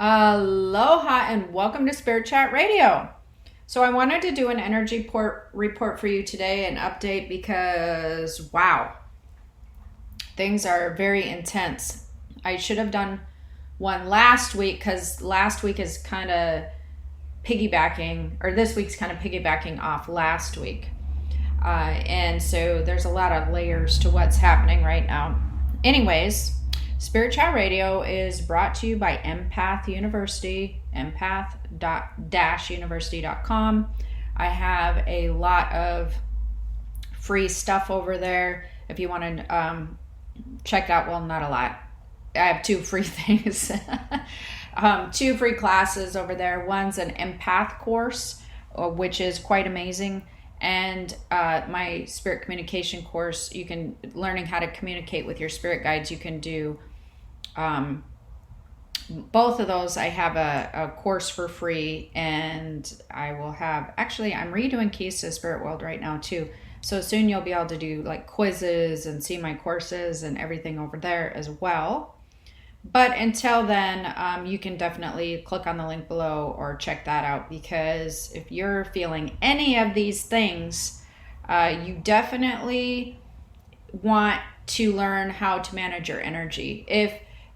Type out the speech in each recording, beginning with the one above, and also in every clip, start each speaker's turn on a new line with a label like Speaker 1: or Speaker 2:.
Speaker 1: Aloha and welcome to Spirit Chat Radio. So I wanted to do an energy report for you today, an update, because wow, things are very intense. I should have done one last week because last week is kind of piggybacking, or this week's kind of piggybacking off last week. And so there's a lot of layers to what's happening right now. Anyways, Spirit Chat Radio is brought to you by Empath University, empath-university.com. I have a lot of free stuff over there if you want to check out. Well, not a lot. I have two free things. Two free classes over there. One's an empath course, which is quite amazing. And my spirit communication course, you can learning how to communicate with your spirit guides. You can do both of those. I have a course for free, and I will have, actually, I'm redoing Keys to the Spirit World right now too. So soon you'll be able to do like quizzes and see my courses and everything over there as well. But until then, you can definitely click on the link below or check that out, because if you're feeling any of these things, you definitely want to learn how to manage your energy.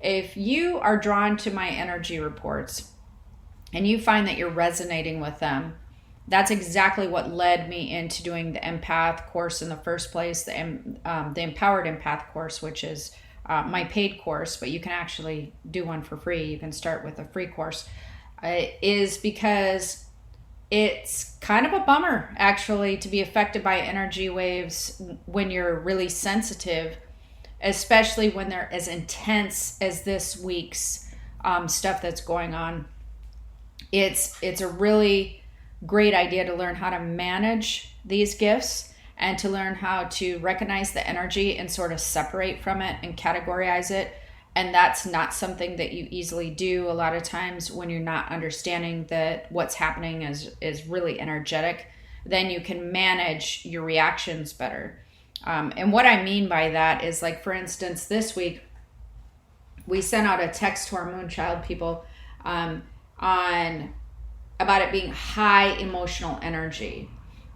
Speaker 1: If you are drawn to my energy reports and you find that you're resonating with them, that's exactly what led me into doing the empath course in the first place, the Empowered Empath course, which is my paid course, but you can actually do one for free. You can start with a free course, is because it's kind of a bummer actually to be affected by energy waves when you're really sensitive, especially when they're as intense as this week's stuff that's going on. It's a really great idea to learn how to manage these gifts and to learn how to recognize the energy and sort of separate from it and categorize it. And that's not something that you easily do a lot of times when you're not understanding that what's happening is really energetic. Then you can manage your reactions better. And what I mean by that is, like, for instance, this week, we sent out a text to our Moonchild people on about it being high emotional energy.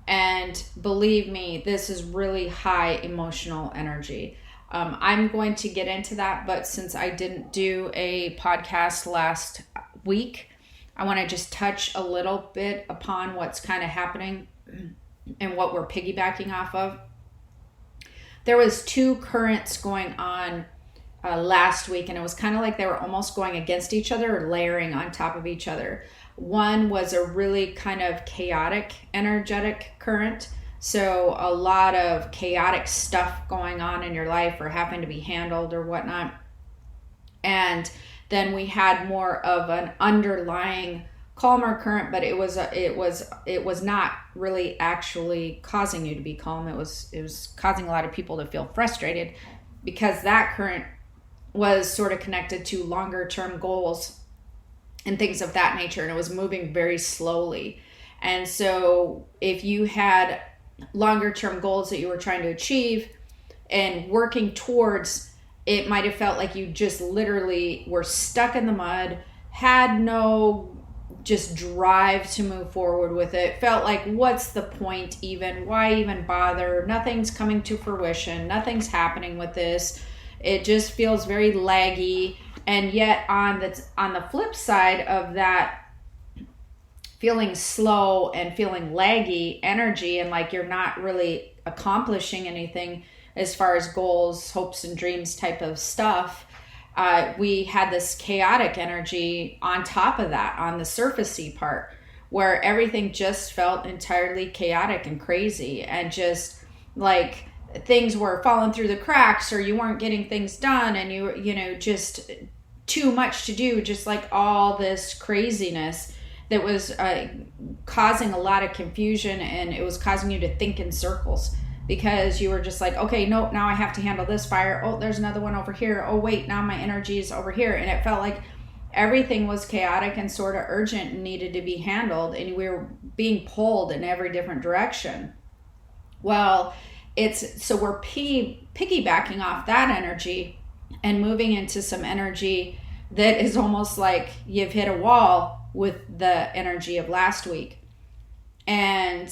Speaker 1: And believe me, this is really high emotional energy. I'm going to get into that, but since I didn't do a podcast last week, I want to just touch a little bit upon what's kind of happening and what we're piggybacking off of. There was two currents going on last week, and it was kind of like they were almost going against each other or layering on top of each other. One was a really kind of chaotic, energetic current. So a lot of chaotic stuff going on in your life or having to be handled or whatnot. And then we had more of an underlying calmer current, but it was not really actually causing you to be calm. It was causing a lot of people to feel frustrated, because that current was sort of connected to longer term goals and things of that nature, and it was moving very slowly. And so if you had longer term goals that you were trying to achieve and working towards, it might have felt like you just literally were stuck in the mud, had no just drive to move forward with it. Felt like, what's the point even? Why even bother? Nothing's coming to fruition. Nothing's happening with this. It just feels very laggy. And yet on the flip side of that, feeling slow and feeling laggy energy, and like you're not really accomplishing anything as far as goals, hopes, and dreams type of stuff, we had this chaotic energy on top of that, on the surfacey part, where everything just felt entirely chaotic and crazy, and just like things were falling through the cracks, or you weren't getting things done, and you know, just too much to do, just like all this craziness that was causing a lot of confusion, and it was causing you to think in circles, because you were just like, okay, nope, now I have to handle this fire. Oh, there's another one over here. Oh, wait, now my energy is over here. And it felt like everything was chaotic and sort of urgent and needed to be handled, and we were being pulled in every different direction. Well, so we're piggybacking off that energy and moving into some energy that is almost like you've hit a wall with the energy of last week. And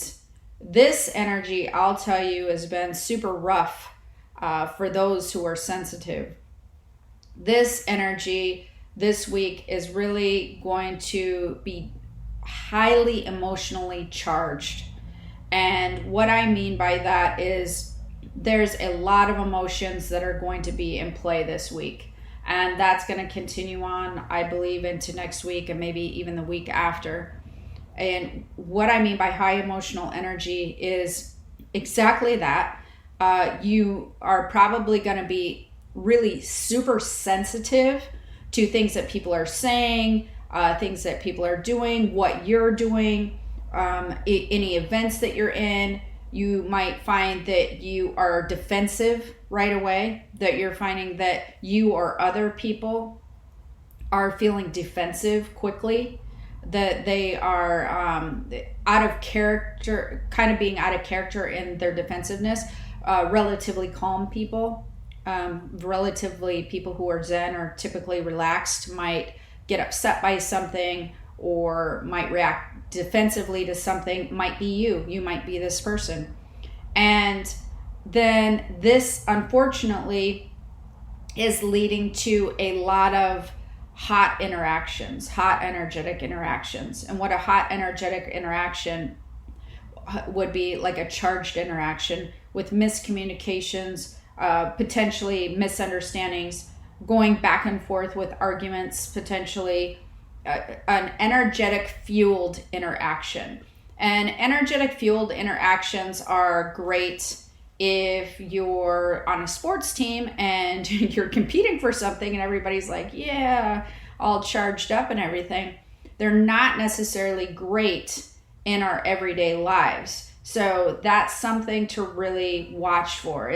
Speaker 1: this energy, I'll tell you, has been super rough for those who are sensitive. This energy this week is really going to be highly emotionally charged. And what I mean by that is there's a lot of emotions that are going to be in play this week. And that's going to continue on, I believe, into next week and maybe even the week after. And what I mean by high emotional energy is exactly that. You are probably going to be really super sensitive to things that people are saying, things that people are doing, what you're doing, any events that you're in. You might find that you are defensive right away, that you're finding that you or other people are feeling defensive quickly, that they are out of character, kind of being out of character in their defensiveness. Relatively calm people, relatively people who are Zen or typically relaxed might get upset by something or might react defensively to something. Might be you might be this person. And then this unfortunately is leading to a lot of hot interactions, hot energetic interactions. And what a hot energetic interaction would be, like a charged interaction with miscommunications, potentially misunderstandings, going back and forth with arguments, potentially an energetic fueled interaction. And energetic fueled interactions are great if you're on a sports team and you're competing for something and everybody's like, yeah, all charged up and everything. They're not necessarily great in our everyday lives. So that's something to really watch for.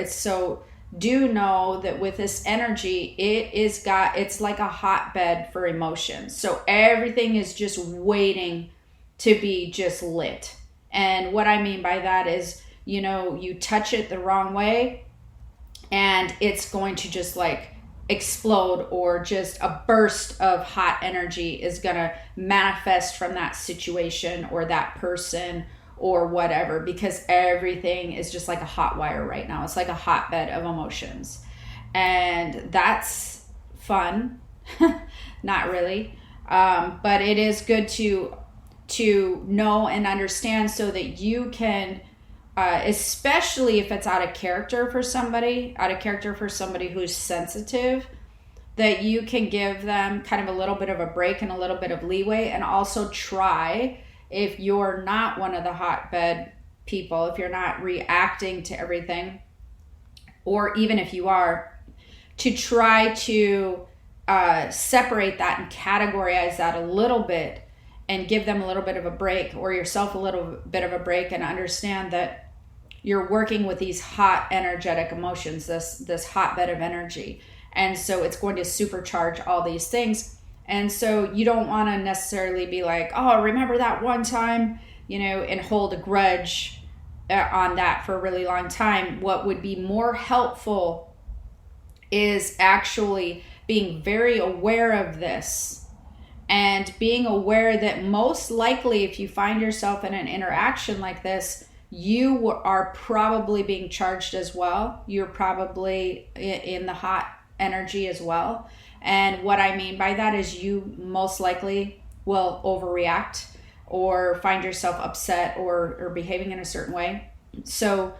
Speaker 1: Do know that with this energy, it's like a hotbed for emotions. So everything is just waiting to be just lit. And what I mean by that is, you touch it the wrong way and it's going to just like explode, or just a burst of hot energy is going to manifest from that situation or that person or whatever, because everything is just like a hot wire right now. It's like a hotbed of emotions. And that's fun. Not really. But it is good to know and understand so that you can, especially if it's out of character for somebody who's sensitive, that you can give them kind of a little bit of a break and a little bit of leeway. And also try, if you're not one of the hotbed people, if you're not reacting to everything, or even if you are, to try to separate that and categorize that a little bit and give them a little bit of a break, or yourself a little bit of a break, and understand that you're working with these hot energetic emotions, this hotbed of energy. And so it's going to supercharge all these things. And so you don't want to necessarily be like, oh, remember that one time, and hold a grudge on that for a really long time. What would be more helpful is actually being very aware of this, and being aware that most likely if you find yourself in an interaction like this, you are probably being charged as well. You're probably in the hot energy as well. And what I mean by that is you most likely will overreact or find yourself upset or behaving in a certain way. So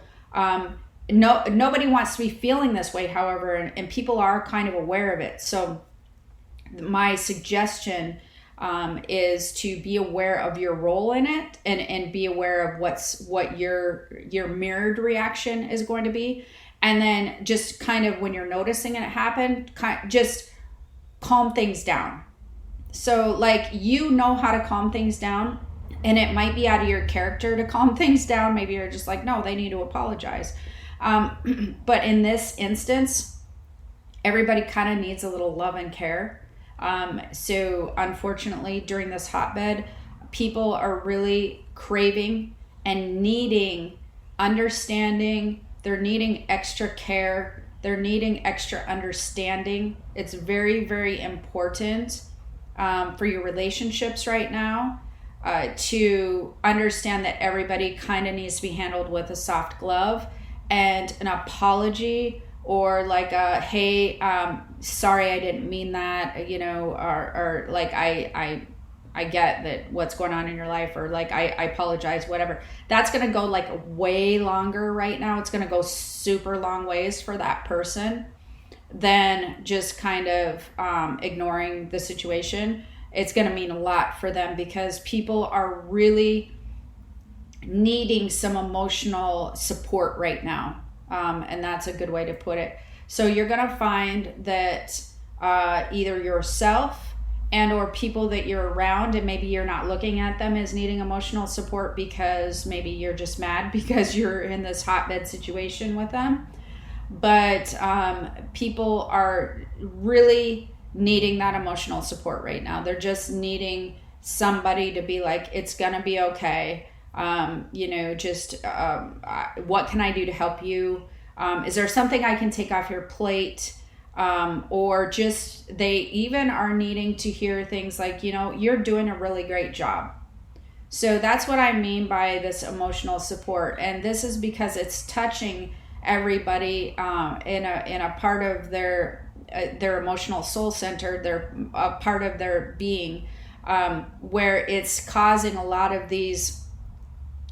Speaker 1: nobody wants to be feeling this way, however, and people are kind of aware of it. So my suggestion is to be aware of your role in it, and be aware of what your mirrored reaction is going to be. And then just kind of when you're noticing it happen, just calm things down. So like, how to calm things down, and it might be out of your character to calm things down. Maybe you're just like, no, they need to apologize. But in this instance, everybody kind of needs a little love and care. So unfortunately, during this hotbed, people are really craving and needing understanding. They're needing extra care. They're needing extra understanding. It's very, very important for your relationships right now to understand that everybody kind of needs to be handled with a soft glove, and an apology, or like a, hey, sorry, I didn't mean that, you know, or like, I get that what's going on in your life, or like, I apologize, whatever. That's going to go like way longer right now. It's going to go super long ways for that person than just kind of ignoring the situation. It's going to mean a lot for them, because people are really needing some emotional support right now. And that's a good way to put it. So you're going to find that either yourself and or people that you're around, and maybe you're not looking at them as needing emotional support because maybe you're just mad because you're in this hotbed situation with them. But people are really needing that emotional support right now. They're just needing somebody to be like, it's going to be okay. You know, just what can I do to help you? Is there something I can take off your plate? Or just, they even are needing to hear things like, you know, you're doing a really great job. So that's what I mean by this emotional support. And this is because it's touching everybody in a part of their emotional soul center, their part of their being, where it's causing a lot of these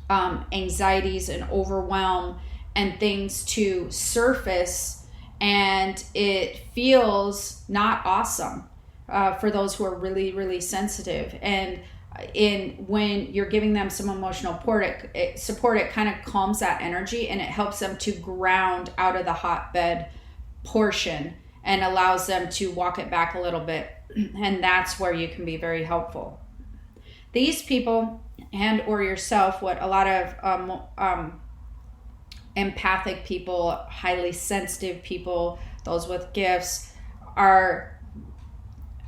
Speaker 1: anxieties and overwhelm and things to surface, and it feels not awesome for those who are really, really sensitive. And when you're giving them some emotional support, it kind of calms that energy, and it helps them to ground out of the hotbed portion and allows them to walk it back a little bit. And that's where you can be very helpful. These people and or yourself, what a lot of empathic people, highly sensitive people, those with gifts, are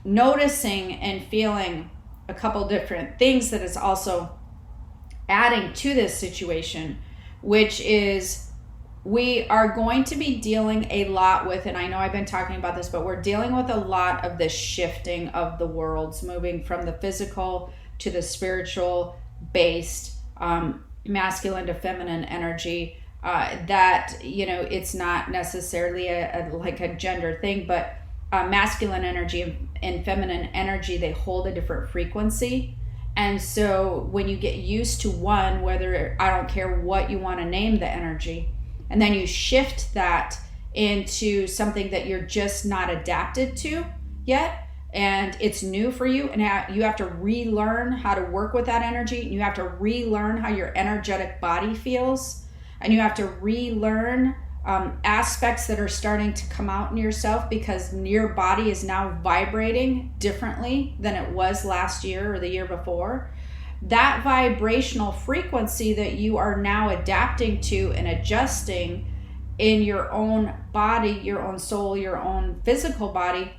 Speaker 1: noticing and feeling a couple different things that is also adding to this situation, which is we are going to be dealing a lot with, and I know I've been talking about this, but we're dealing with a lot of this shifting of the worlds, moving from the physical to the spiritual based, masculine to feminine energy. That, you know, it's not necessarily like a gender thing, but masculine energy and feminine energy, they hold a different frequency. And so when you get used to one, whether, I don't care what you want to name the energy, and then you shift that into something that you're just not adapted to yet, and it's new for you, and you have to relearn how to work with that energy. You have to relearn how your energetic body feels. And you have to relearn aspects that are starting to come out in yourself, because your body is now vibrating differently than it was last year or the year before. That vibrational frequency that you are now adapting to and adjusting in your own body, your own soul, your own physical body,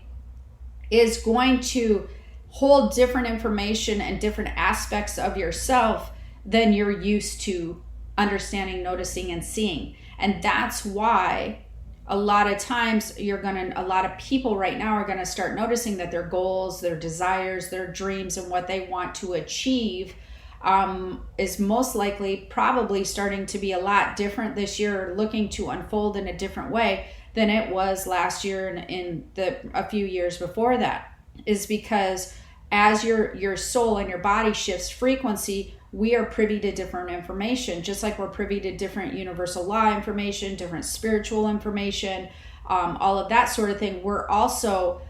Speaker 1: is going to hold different information and different aspects of yourself than you're used to understanding, noticing, and seeing. And that's why a lot of times a lot of people right now are going to start noticing that their goals, their desires, their dreams, and what they want to achieve is most likely probably starting to be a lot different this year, looking to unfold in a different way than it was last year and a few years before that. Is because as your soul and your body shifts frequency, we are privy to different information, just like we're privy to different universal law information, different spiritual information, all of that sort of thing. We're also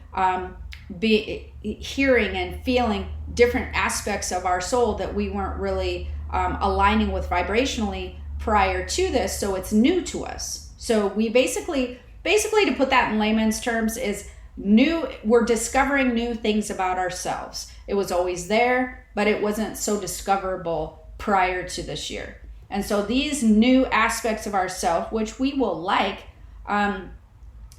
Speaker 1: hearing and feeling different aspects of our soul that we weren't really aligning with vibrationally prior to this, so it's new to us. So we basically to put that in layman's terms is we're discovering new things about ourselves. It was always there, but it wasn't so discoverable prior to this year. And so these new aspects of ourself, which we will like, and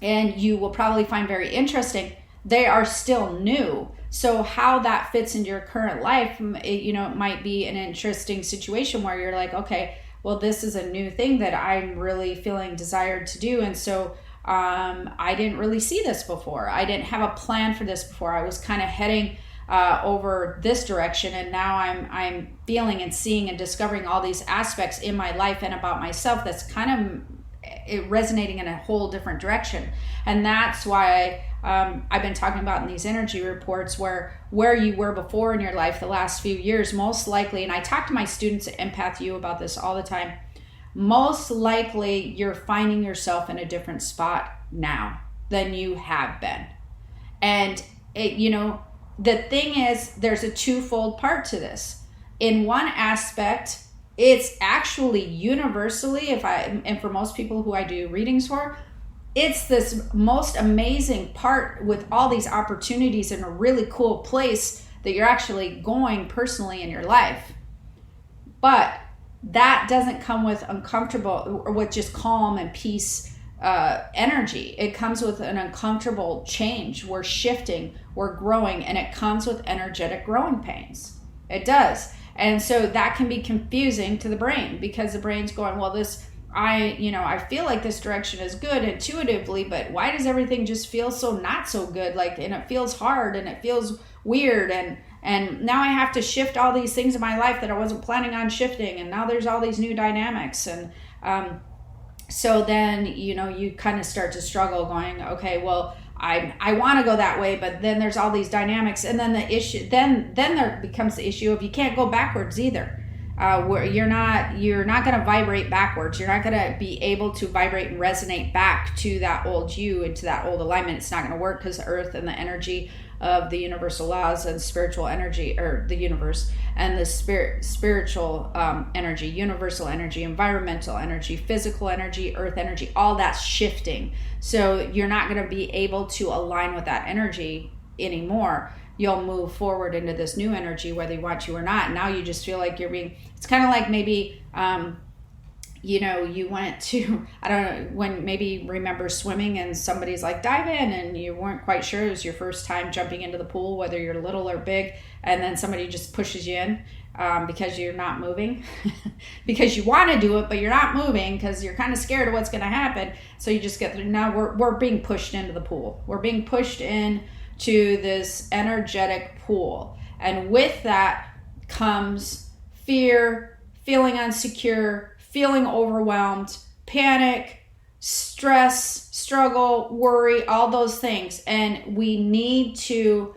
Speaker 1: you will probably find very interesting, they are still new. So how that fits into your current life, it might be an interesting situation where you're like, okay, well, this is a new thing that I'm really feeling desired to do. And so I didn't really see this before. I didn't have a plan for this before. I was kind of heading over this direction, and now I'm feeling and seeing and discovering all these aspects in my life and about myself that's kind of resonating in a whole different direction. And that's why I've been talking about in these energy reports where you were before in your life the last few years, most likely, and I talk to my students at Empath U about this all the time, most likely you're finding yourself in a different spot now than you have been. And the thing is, there's a twofold part to this. In one aspect, it's actually universally, and for most people who I do readings for, it's this most amazing part with all these opportunities in a really cool place that you're actually going personally in your life. But that doesn't come with uncomfortable or with just calm and peace energy. It comes with an uncomfortable change. We're shifting, we're growing, and it comes with energetic growing pains. It does. And so that can be confusing to the brain, because the brain's going, well, I feel like this direction is good intuitively, but why does everything just feel so not so good? And it feels hard and it feels weird. And now I have to shift all these things in my life that I wasn't planning on shifting. And now there's all these new dynamics. And so then, you kind of start to struggle going, okay, well, I want to go that way, but then there's all these dynamics. And then the issue, then there becomes the issue of you can't go backwards either. Where you're not going to vibrate backwards. You're not going to be able to vibrate and resonate back to that old you and to that old alignment. It's not going to work, because the earth and the energy of the universal laws and spiritual energy, or the universe and the spiritual energy, universal energy, environmental energy, physical energy, earth energy, all that's shifting. So you're not going to be able to align with that energy anymore. You'll move forward into this new energy, whether you want to or not. Now you just feel like it's kind of like maybe, you went to, I don't know, when maybe remember swimming and somebody's like, dive in, and you weren't quite sure. It was your first time jumping into the pool, whether you're little or big. And then somebody just pushes you in because you're not moving because you want to do it, but you're not moving because you're kind of scared of what's going to happen. So you just get through. Now we're being pushed into the pool. We're being pushed in to this energetic pool. And with that comes fear, feeling insecure, feeling overwhelmed, panic, stress, struggle, worry, all those things. And we need to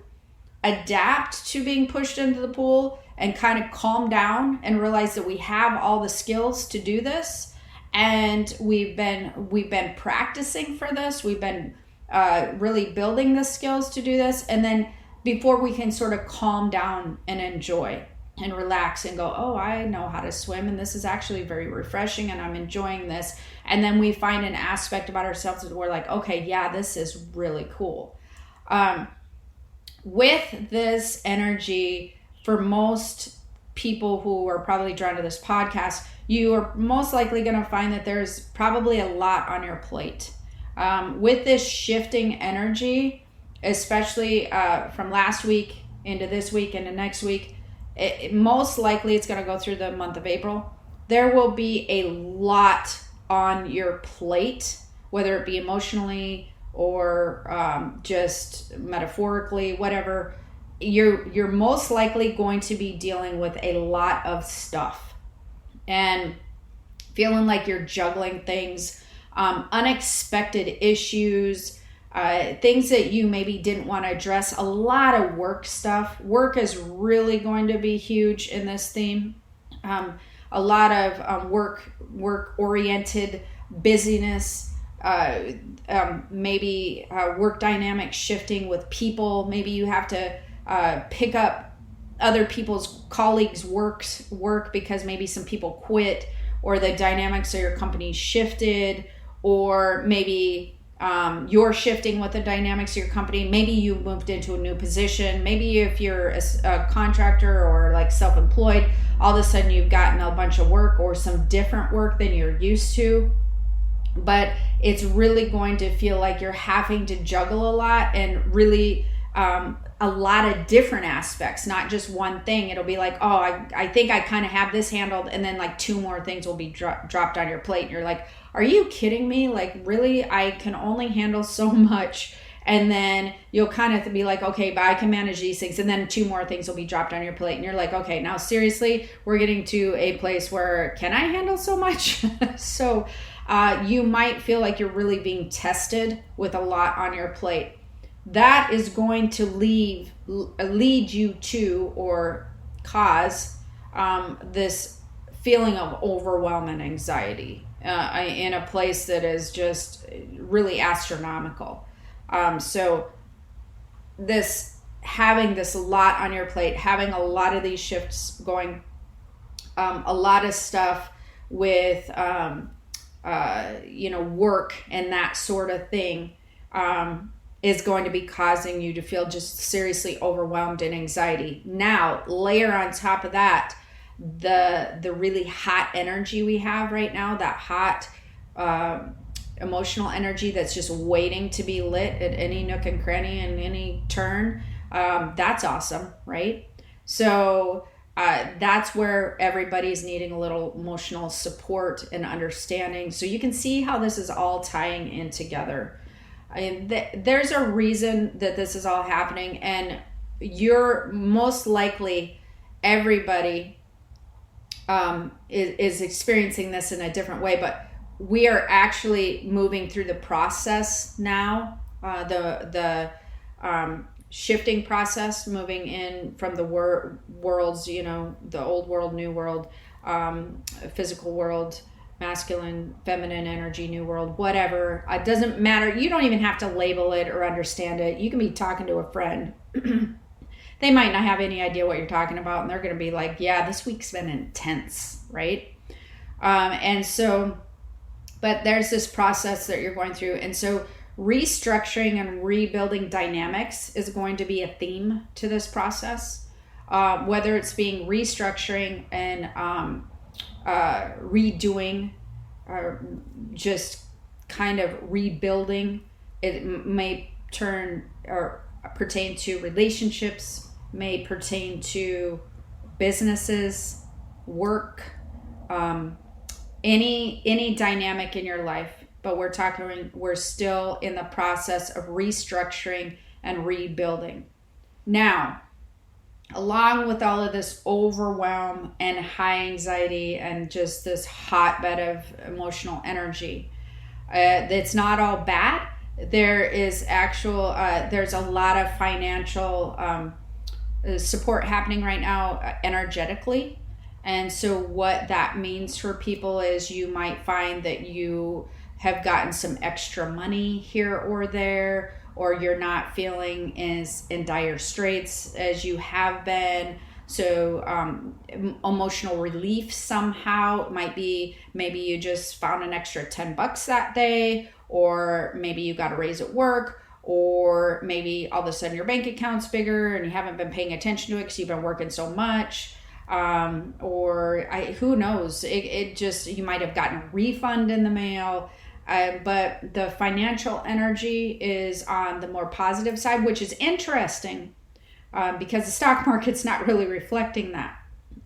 Speaker 1: adapt to being pushed into the pool and kind of calm down and realize that we have all the skills to do this. And we've been practicing for this. We've been really building the skills to do this. And then before we can sort of calm down and enjoy and relax and go, oh, I know how to swim, and this is actually very refreshing, and I'm enjoying this. And then we find an aspect about ourselves that we're like, okay, yeah, this is really cool. With this energy, for most people who are probably drawn to this podcast, you are most likely going to find that there's probably a lot on your plate. With this shifting energy, especially from last week into this week into next week, most likely it's going to go through the month of April. There will be a lot on your plate, whether it be emotionally or just metaphorically, whatever. You're most likely going to be dealing with a lot of stuff and feeling like you're juggling things, unexpected issues, things that you maybe didn't want to address, a lot of work stuff. Work is really going to be huge in this theme. A lot of work-oriented busyness, maybe work dynamics shifting with people. Maybe you have to pick up other people's colleagues' work because maybe some people quit, or the dynamics of your company shifted, or maybe you're shifting with the dynamics of your company. Maybe you moved into a new position. Maybe if you're a contractor or like self-employed, all of a sudden you've gotten a bunch of work or some different work than you're used to. But it's really going to feel like you're having to juggle a lot and really a lot of different aspects, not just one thing. It'll be like, oh, I think I kind of have this handled, and then like two more things will be dropped on your plate, and you're like, are you kidding me? Like, really? I can only handle so much. And then you'll kind of be like, okay, but I can manage these things. And then two more things will be dropped on your plate. And you're like, okay, now seriously, we're getting to a place where can I handle so much? So you might feel like you're really being tested with a lot on your plate. That is going to lead you to or cause this feeling of overwhelm and anxiety in a place that is just really astronomical. So having this a lot on your plate, having a lot of these shifts going, a lot of stuff with, work and that sort of thing, is going to be causing you to feel just seriously overwhelmed and anxiety. Now, layer on top of that, the really hot energy we have right now, that hot, emotional energy that's just waiting to be lit at any nook and cranny and any turn. That's awesome, right? So that's where everybody's needing a little emotional support and understanding. So you can see how this is all tying in together. There's a reason that this is all happening, and you're most likely, everybody is experiencing this in a different way, but we are actually moving through the process now, the shifting process, moving in from the worlds, the old world, new world, physical world, masculine, feminine energy, new world, whatever. It doesn't matter. You don't even have to label it or understand it. You can be talking to a friend. They might not have any idea what you're talking about, and they're going to be like, yeah, this week's been intense, right? But there's this process that you're going through. And so restructuring and rebuilding dynamics is going to be a theme to this process, whether it's being restructuring and redoing, or just kind of rebuilding. It may turn or pertain to relationships, may pertain to businesses, work, any dynamic in your life. But we're still in the process of restructuring and rebuilding. Now, along with all of this overwhelm and high anxiety and just this hotbed of emotional energy, it's not all bad. There is there's a lot of financial support happening right now energetically. And so what that means for people is you might find that you have gotten some extra money here or there, or you're not feeling as in dire straits as you have been. So emotional relief somehow might be, maybe you just found an extra $10 that day, or maybe you got a raise at work, or maybe all of a sudden your bank account's bigger and you haven't been paying attention to it because you've been working so much. Who knows? It just, you might have gotten a refund in the mail. But the financial energy is on the more positive side, which is interesting, because the stock market's not really reflecting that,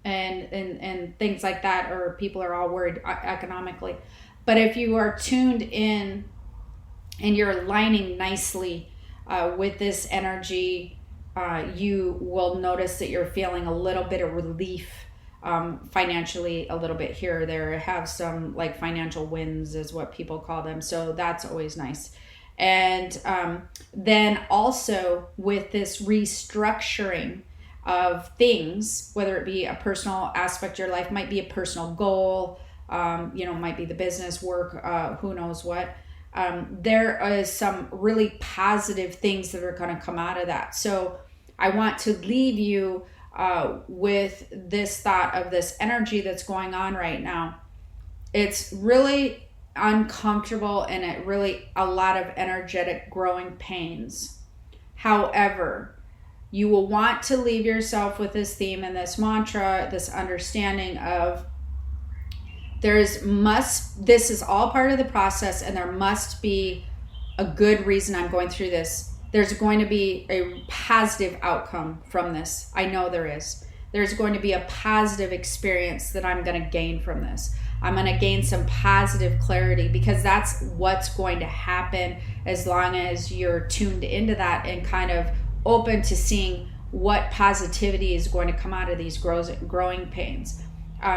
Speaker 1: and things like that, or people are all worried economically. But if you are tuned in and you're aligning nicely with this energy, you will notice that you're feeling a little bit of relief financially, a little bit here or there. Have some like financial wins is what people call them. So that's always nice. And then also with this restructuring of things, whether it be a personal aspect of your life, might be a personal goal, might be the business work, who knows what. There is some really positive things that are going to come out of that. So I want to leave you with this thought of this energy that's going on right now. It's really uncomfortable, and it really a lot of energetic growing pains. However, you will want to leave yourself with this theme and this mantra, this understanding of this is all part of the process, and there must be a good reason I'm going through this. there's going to be a positive outcome from this. I know there is. There's going to be a positive experience that I'm going to gain from this. I'm going to gain some positive clarity, because that's what's going to happen as long as you're tuned into that and kind of open to seeing what positivity is going to come out of these growing pains.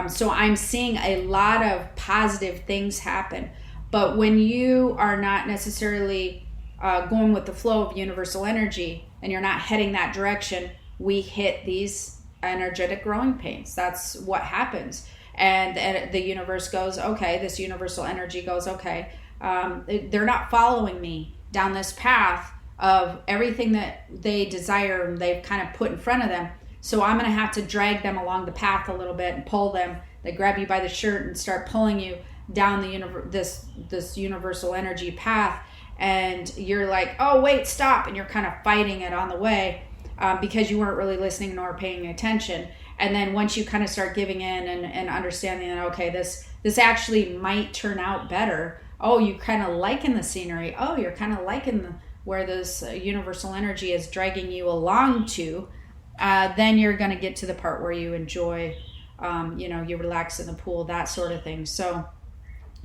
Speaker 1: So I'm seeing a lot of positive things happen. But when you are not necessarily going with the flow of universal energy and you're not heading that direction, we hit these energetic growing pains. That's what happens. And the universe goes, okay, this universal energy goes, okay, they're not following me down this path of everything that they desire and they've kind of put in front of them. So I'm going to have to drag them along the path a little bit and pull them. They grab you by the shirt and start pulling you down this universal energy path. And you're like, oh, wait, stop. And you're kind of fighting it on the way because you weren't really listening nor paying attention. And then once you kind of start giving in and understanding that, okay, this actually might turn out better. Oh, you kind of liking the scenery. Oh, you're kind of liking where this universal energy is dragging you along to. Then you're going to get to the part where you enjoy, you relax in the pool, that sort of thing. So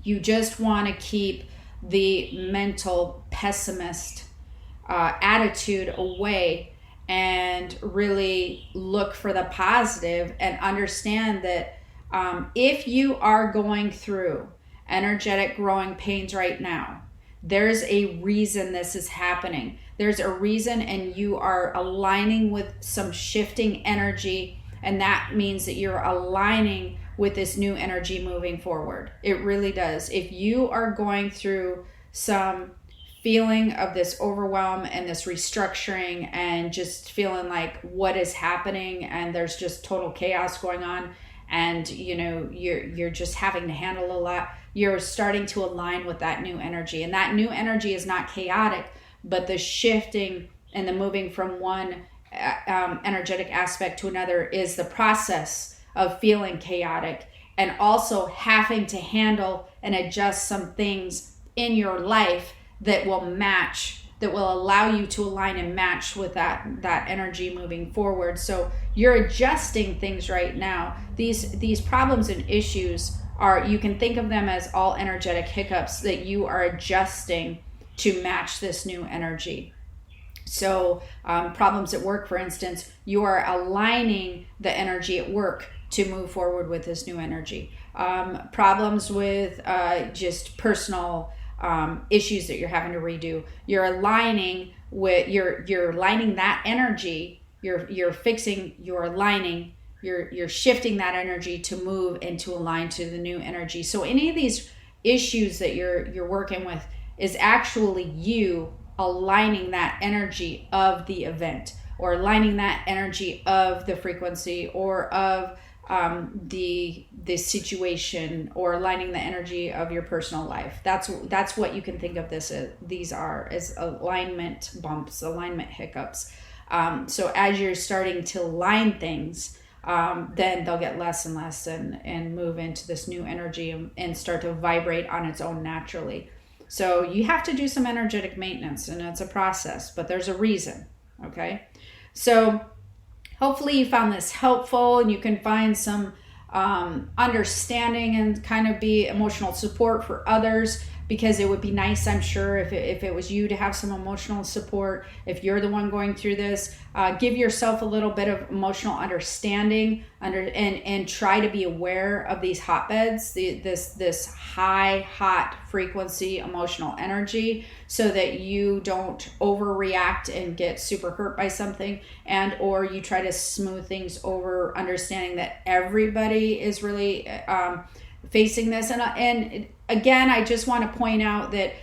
Speaker 1: you just want to keep the mental pessimist attitude away and really look for the positive and understand that if you are going through energetic growing pains right now, there's a reason this is happening. There's a reason, and you are aligning with some shifting energy, and that means that you're aligning with this new energy moving forward. It really does. If you are going through some feeling of this overwhelm and this restructuring and just feeling like what is happening and there's just total chaos going on, and you're just having to handle a lot, you're starting to align with that new energy. And that new energy is not chaotic, but the shifting and the moving from one energetic aspect to another is the process of feeling chaotic and also having to handle and adjust some things in your life that will match, that will allow you to align and match with that energy moving forward. So you're adjusting things right now. These problems and issues are, you can think of them as all energetic hiccups that you are adjusting to match this new energy. So problems at work, for instance, you are aligning the energy at work to move forward with this new energy. Problems with just personal issues that you're having to redo, you're aligning with you're aligning that energy. You're fixing, you're aligning, you're shifting that energy to move and to align to the new energy. So any of these issues that you're working with is actually you aligning that energy of the event, or aligning that energy of the frequency, or of the situation, or aligning the energy of your personal life. That's what you can think of these are as alignment bumps, alignment hiccups. So as you're starting to align things, then they'll get less and less and move into this new energy and start to vibrate on its own naturally. So you have to do some energetic maintenance, and it's a process, but there's a reason. Okay. So hopefully you found this helpful, and you can find some understanding and kind of be emotional support for others, because it would be nice, I'm sure, if it was you to have some emotional support. If you're the one going through this, give yourself a little bit of emotional understanding and try to be aware of these hotbeds, this hot frequency emotional energy, so that you don't overreact and get super hurt by something, and or you try to smooth things over, understanding that everybody is really facing this. And again, I just want to point out that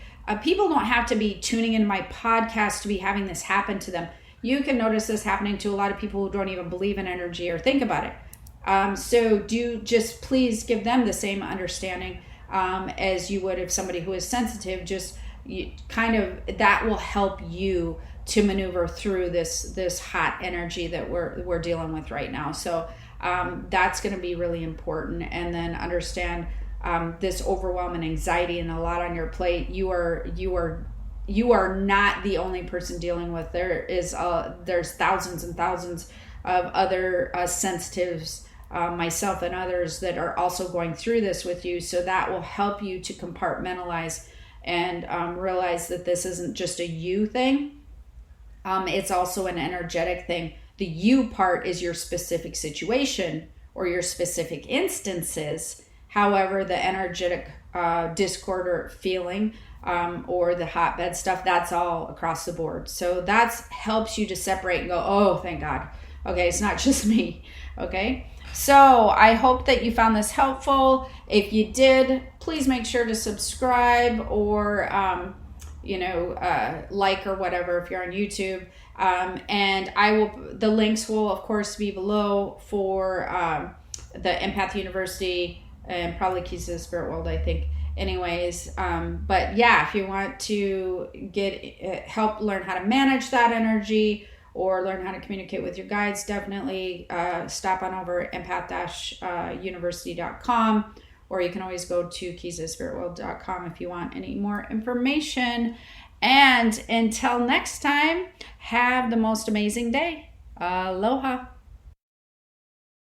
Speaker 1: people don't have to be tuning into my podcast to be having this happen to them. You can notice this happening to a lot of people who don't even believe in energy or think about it. So do just please give them the same understanding as you would if somebody who is sensitive. Just that will help you to maneuver through this hot energy that we're dealing with right now. So that's going to be really important. And then understand this overwhelm and anxiety and a lot on your plate. You are you are not the only person dealing with. There's thousands and thousands of other sensitives, myself and others, that are also going through this with you. So that will help you to compartmentalize and realize that this isn't just a you thing. It's also an energetic thing. The you part is your specific situation or your specific instances. However, the energetic discord or feeling, or the hotbed stuff, that's all across the board. So that helps you to separate and go, oh, thank God. Okay, it's not just me. Okay, so I hope that you found this helpful. If you did, please make sure to subscribe or like or whatever if you're on YouTube. And the links will of course be below for the Empath University and probably Keys to the Spirit World, I think. Anyways, but yeah, if you want to get help learn how to manage that energy or learn how to communicate with your guides, definitely stop on over at empath-university.com, or you can always go to keys-to-the-spirit-world.com if you want any more information. And until next time, have the most amazing day. Aloha.